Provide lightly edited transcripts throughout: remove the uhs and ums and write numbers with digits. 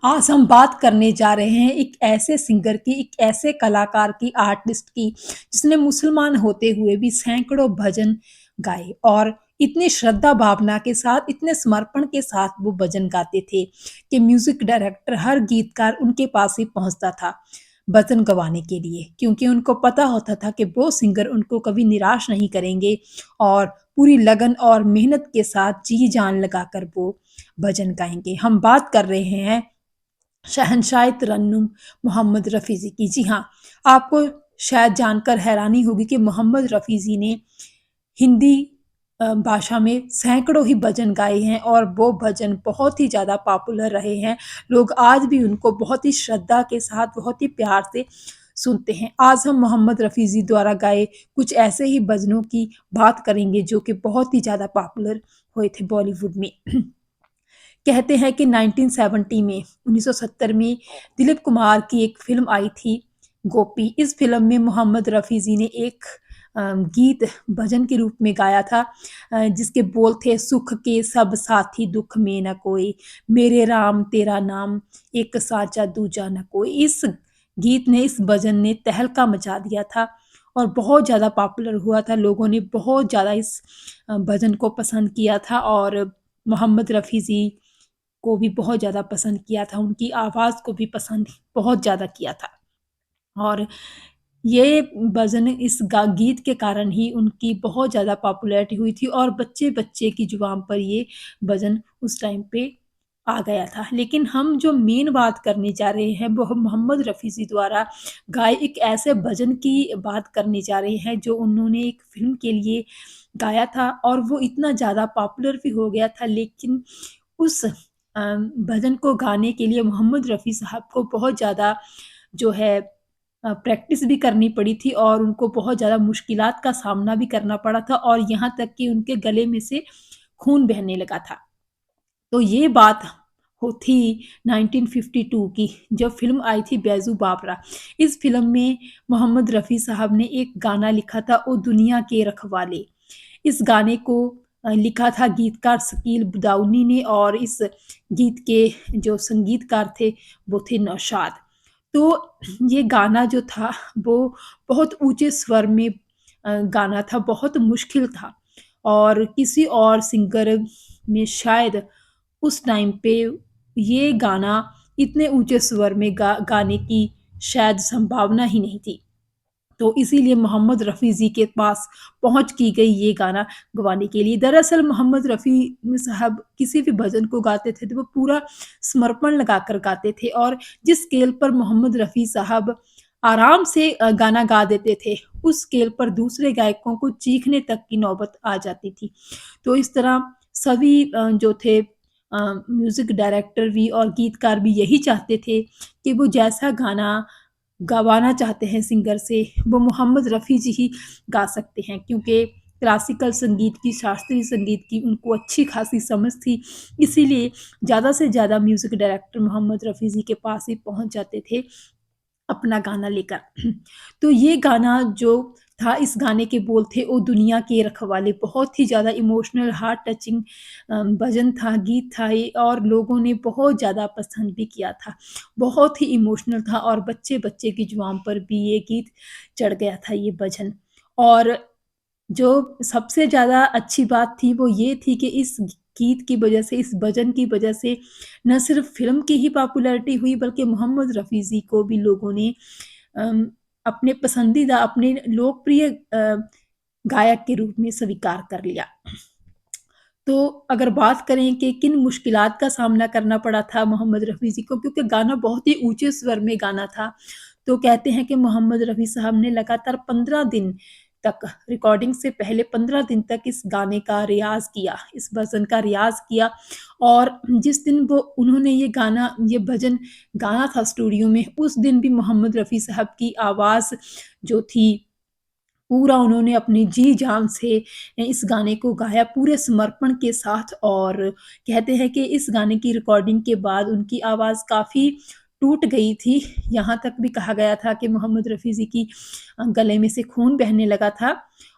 आज हम बात करने जा रहे हैं एक ऐसे सिंगर की, एक ऐसे कलाकार की, आर्टिस्ट की, जिसने मुसलमान होते हुए भी सैकड़ों भजन गाए और इतनी श्रद्धा भावना के साथ, इतने समर्पण के साथ वो भजन गाते थे कि म्यूजिक डायरेक्टर, हर गीतकार उनके पास ही पहुंचता था भजन गवाने के लिए, क्योंकि उनको पता होता था कि वो सिंगर उनको कभी निराश नहीं करेंगे और पूरी लगन और मेहनत के साथ जी जान लगाकर वो भजन गाएंगे। हम बात कर रहे हैं शहंशाह तरन्नुम मोहम्मद रफ़ी की। जी हाँ, आपको शायद जानकर हैरानी होगी कि मोहम्मद रफ़ी जी ने हिंदी भाषा में सैकड़ों ही भजन गाए हैं और वो भजन बहुत ही ज़्यादा पॉपुलर रहे हैं। लोग आज भी उनको बहुत ही श्रद्धा के साथ, बहुत ही प्यार से सुनते हैं। आज हम मोहम्मद रफ़ी जी द्वारा गाए कुछ ऐसे ही भजनों की बात करेंगे जो कि बहुत ही ज़्यादा पॉपुलर हुए थे बॉलीवुड में। कहते हैं कि 1970 में 1970 में दिलीप कुमार की एक फ़िल्म आई थी गोपी। इस फ़िल्म में मोहम्मद रफ़ी जी ने एक गीत भजन के रूप में गाया था, जिसके बोल थे सुख के सब साथी दुख में न कोई, मेरे राम तेरा नाम एक साचा दूजा न कोई। इस गीत ने, इस भजन ने तहलका मचा दिया था और बहुत ज़्यादा पॉपुलर हुआ था। लोगों ने बहुत ज़्यादा इस भजन को पसंद किया था और मोहम्मद रफ़ी जी को भी बहुत ज़्यादा पसंद किया था, उनकी आवाज़ को भी पसंद बहुत ज़्यादा किया था। और ये भजन इस गीत के कारण ही उनकी बहुत ज़्यादा पॉपुलैरिटी हुई थी और बच्चे-बच्चे की ज़ुबान पर ये भजन उस टाइम पे आ गया था। लेकिन हम जो मेन बात करने जा रहे हैं वो हम मोहम्मद रफ़ी जी द्वारा गाए एक ऐसे भजन की बात करने जा रहे हैं जो उन्होंने एक फ़िल्म के लिए गाया था और वो इतना ज़्यादा पॉपुलर भी हो गया था। लेकिन उस भजन को गाने के लिए मोहम्मद रफ़ी साहब को बहुत ज़्यादा जो है प्रैक्टिस भी करनी पड़ी थी और उनको बहुत ज़्यादा मुश्किलात का सामना भी करना पड़ा था और यहाँ तक कि उनके गले में से खून बहने लगा था। तो ये बात थी 1952 की, जब फ़िल्म आई थी बैजू बावरा। इस फ़िल्म में मोहम्मद रफ़ी साहब ने एक गाना लिखा था ओ दुनिया के रखवाले। इस गाने को लिखा था गीतकार शकील बदाऊनी ने और इस गीत के जो संगीतकार थे वो थे नौशाद। तो ये गाना जो था वो बहुत ऊँचे स्वर में गाना था, बहुत मुश्किल था और किसी और सिंगर में शायद उस टाइम पे ये गाना इतने ऊँचे स्वर में गाने की शायद संभावना ही नहीं थी। तो इसीलिए मोहम्मद रफ़ी जी के पास पहुँच की गई ये गाना गवाने के लिए। दरअसल मोहम्मद रफ़ी साहब किसी भी भजन को गाते थे तो वो पूरा समर्पण लगाकर गाते थे और जिस स्केल पर मोहम्मद रफ़ी साहब आराम से गाना गा देते थे, उस स्केल पर दूसरे गायकों को चीखने तक की नौबत आ जाती थी। तो इस तरह सभी जो थे म्यूज़िक डायरेक्टर भी और गीतकार भी यही चाहते थे कि वो जैसा गाना गवाना चाहते हैं सिंगर से, वो मोहम्मद रफ़ी जी ही गा सकते हैं क्योंकि क्लासिकल संगीत की, शास्त्रीय संगीत की उनको अच्छी खासी समझ थी। इसीलिए ज़्यादा से ज़्यादा म्यूज़िक डायरेक्टर मोहम्मद रफ़ी जी के पास ही पहुँच जाते थे अपना गाना लेकर। तो ये गाना जो था, इस गाने के बोल थे ओ दुनिया के रखवाले, बहुत ही ज़्यादा इमोशनल, हार्ट टचिंग भजन था, गीत था ये और लोगों ने बहुत ज़्यादा पसंद भी किया था। बहुत ही इमोशनल था और बच्चे-बच्चे की जुबान पर भी ये गीत चढ़ गया था, ये भजन। और जो सबसे ज़्यादा अच्छी बात थी वो ये थी कि इस गीत की वजह से, इस भजन की वजह से न सिर्फ़ फ़िल्म की ही पॉपुलैरिटी हुई बल्कि मोहम्मद रफ़ी जी को भी लोगों ने अम, अपने पसंदीदा, अपने लोकप्रिय गायक के रूप में स्वीकार कर लिया। तो अगर बात करें कि किन मुश्किलात का सामना करना पड़ा था मोहम्मद रफ़ी जी को क्योंकि गाना बहुत ही ऊँचे स्वर में गाना था। तो कहते हैं कि मोहम्मद रफ़ी साहब ने लगातार 15 दिन तक, रिकॉर्डिंग से पहले 15 दिन तक इस गाने का रियाज़ किया, इस भजन का रियाज़ किया और जिस दिन वो उन्होंने ये भजन गाना था स्टूडियो में, उस दिन भी मोहम्मद रफ़ी साहब की आवाज़ जो थी पूरा उन्होंने अपनी जी-जान से इस गाने को गाया पूरे समर्पण के साथ और कहते हैं कि इस गाने की रिकॉर्डिंग के बाद उनकी आवाज़ काफ़ी टूट गई थी। यहाँ तक भी कहा गया था कि मोहम्मद रफ़ी जी की गले में से खून बहने लगा था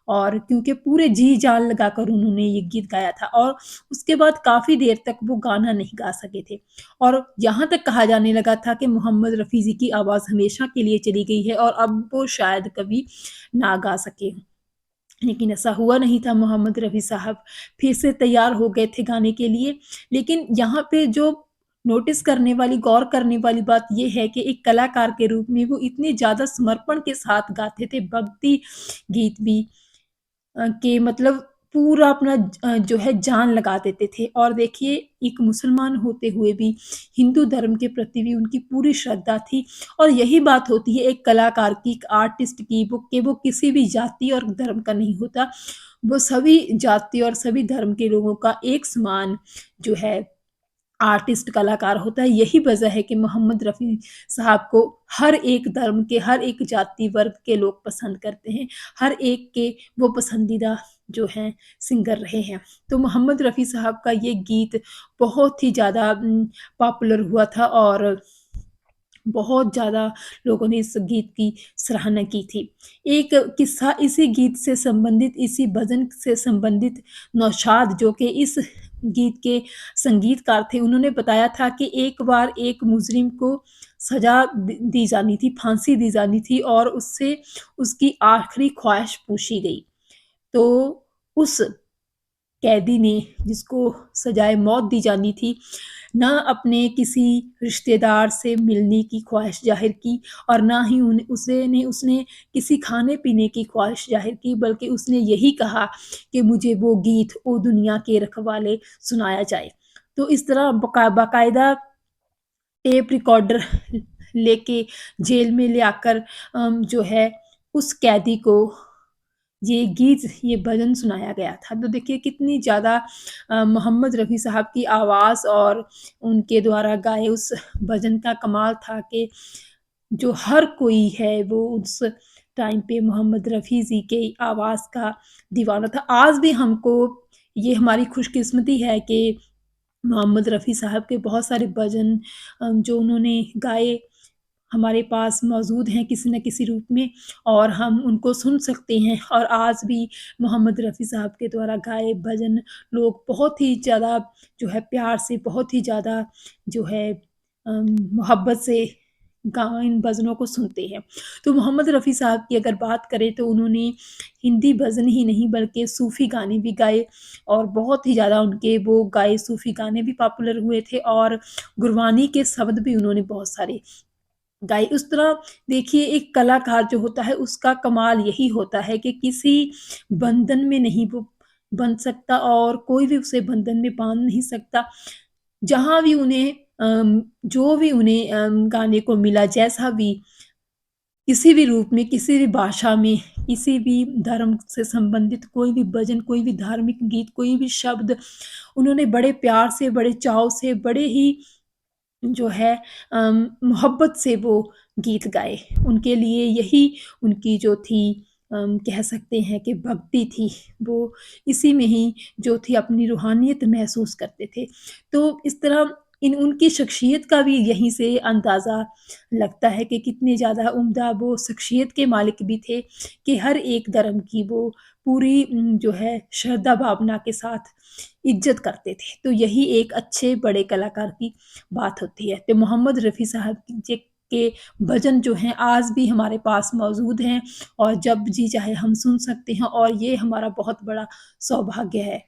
और क्योंकि पूरे जी-जान लगाकर उन्होंने ये गीत गाया था और उसके बाद काफ़ी देर तक वो गाना नहीं गा सके थे। और यहाँ तक कहा जाने लगा था कि मोहम्मद रफ़ी जी की आवाज़ हमेशा के लिए चली गई है और अब वो शायद कभी ना गा सकें। लेकिन ऐसा हुआ नहीं था, मोहम्मद रफ़ी साहब फिर से तैयार हो गए थे गाने के लिए। लेकिन यहाँ पे जो नोटिस करने वाली, गौर करने वाली बात ये है कि एक कलाकार के रूप में वो इतने ज़्यादा समर्पण के साथ गाते थे, भक्ति गीत भी कि मतलब पूरा अपना जो है जान लगा देते थे और देखिए एक मुसलमान होते हुए भी हिंदू धर्म के प्रति भी उनकी पूरी श्रद्धा थी और यही बात होती है एक कलाकार की, एक आर्टिस्ट की वो किसी भी जाति और धर्म का नहीं होता। वो सभी जाति और सभी धर्म के लोगों का एक समान जो है आर्टिस्ट कलाकार होता है। यही वजह है कि मोहम्मद रफ़ी साहब को हर एक धर्म के, हर एक जाति वर्ग के लोग पसंद करते हैं। हर एक के वो पसंदीदा जो हैं सिंगर रहे हैं। तो मोहम्मद रफ़ी साहब का ये गीत बहुत ही ज़्यादा पॉपुलर हुआ था और बहुत ज़्यादा लोगों ने इस गीत की सराहना की थी। एक किस्सा इसी गीत से संबंधित, इसी भजन से संबंधित नौशाद जो कि इस गीत के संगीतकार थे, उन्होंने बताया था कि एक बार एक मुजरिम को सज़ा दी जानी थी, फांसी दी जानी थी और उससे उसकी आखिरी ख्वाहिश पूछी गई। तो उस कैदी ने जिसको सजाए मौत दी जानी थी, ना अपने किसी रिश्तेदार से मिलने की ख्वाहिश ज़ाहिर की और ना ही उसने किसी खाने-पीने की ख्वाहिश ज़ाहिर की, बल्कि उसने यही कहा कि मुझे वो गीत ओ दुनिया के रखवाले सुनाया जाए। तो इस तरह बाकायदा टेप रिकॉर्डर लेके जेल में ले आकर जो है उस कैदी को ये गीत, ये भजन सुनाया गया था। तो देखिए कितनी ज़्यादा मोहम्मद रफ़ी साहब की आवाज़ और उनके द्वारा गाए उस भजन का कमाल था कि जो हर कोई है वो उस टाइम पे मोहम्मद रफ़ी जी की आवाज़ का दीवाना था। आज भी हमको ये हमारी खुशकिस्मती है कि मोहम्मद रफ़ी साहब के बहुत सारे भजन जो उन्होंने गाए हमारे पास मौजूद हैं किसी न किसी रूप में और हम उनको सुन सकते हैं और आज भी मोहम्मद रफ़ी साहब के द्वारा गाए भजन लोग बहुत ही ज़्यादा जो है प्यार से, बहुत ही ज़्यादा जो है मोहब्बत से इन भजनों को सुनते हैं। तो मोहम्मद रफ़ी साहब की अगर बात करें तो उन्होंने हिंदी भजन ही नहीं बल्कि सूफ़ी गाने भी गाए और बहुत ही ज़्यादा उनके वो गाए सूफ़ी गाने भी पॉपुलर हुए थे और गुरबानी के शब्द भी उन्होंने बहुत सारे गाई। उस तरह देखिए एक कलाकार जो होता है उसका कमाल यही होता है कि किसी बंधन में नहीं वो बंध सकता और कोई भी उसे बंधन में बाँध नहीं सकता। जहाँ भी उन्हें जो भी उन्हें गाने को मिला जैसा भी किसी भी रूप में, किसी भी भाषा में, किसी भी धर्म से संबंधित कोई भी भजन, कोई भी धार्मिक गीत, कोई भी शब्द उन्होंने बड़े प्यार से, बड़े चाव से, बड़े ही जो है मोहब्बत से वो गीत गाए। उनके लिए यही उनकी जो थी कह सकते हैं कि भक्ति थी, वो इसी में ही जो थी अपनी रूहानियत महसूस करते थे। तो इस तरह इन उनकी शख्सियत का भी यहीं से अंदाज़ा लगता है कि कितने ज़्यादा उम्दा वो शख्सियत के मालिक भी थे कि हर एक धर्म की वो पूरी जो है श्रद्धा भावना के साथ इज़्ज़त करते थे। तो यही एक अच्छे बड़े कलाकार की बात होती है। तो मोहम्मद रफ़ी साहब के भजन जो हैं आज भी हमारे पास मौजूद हैं और जब जी चाहे हम सुन सकते हैं और ये हमारा बहुत बड़ा सौभाग्य है।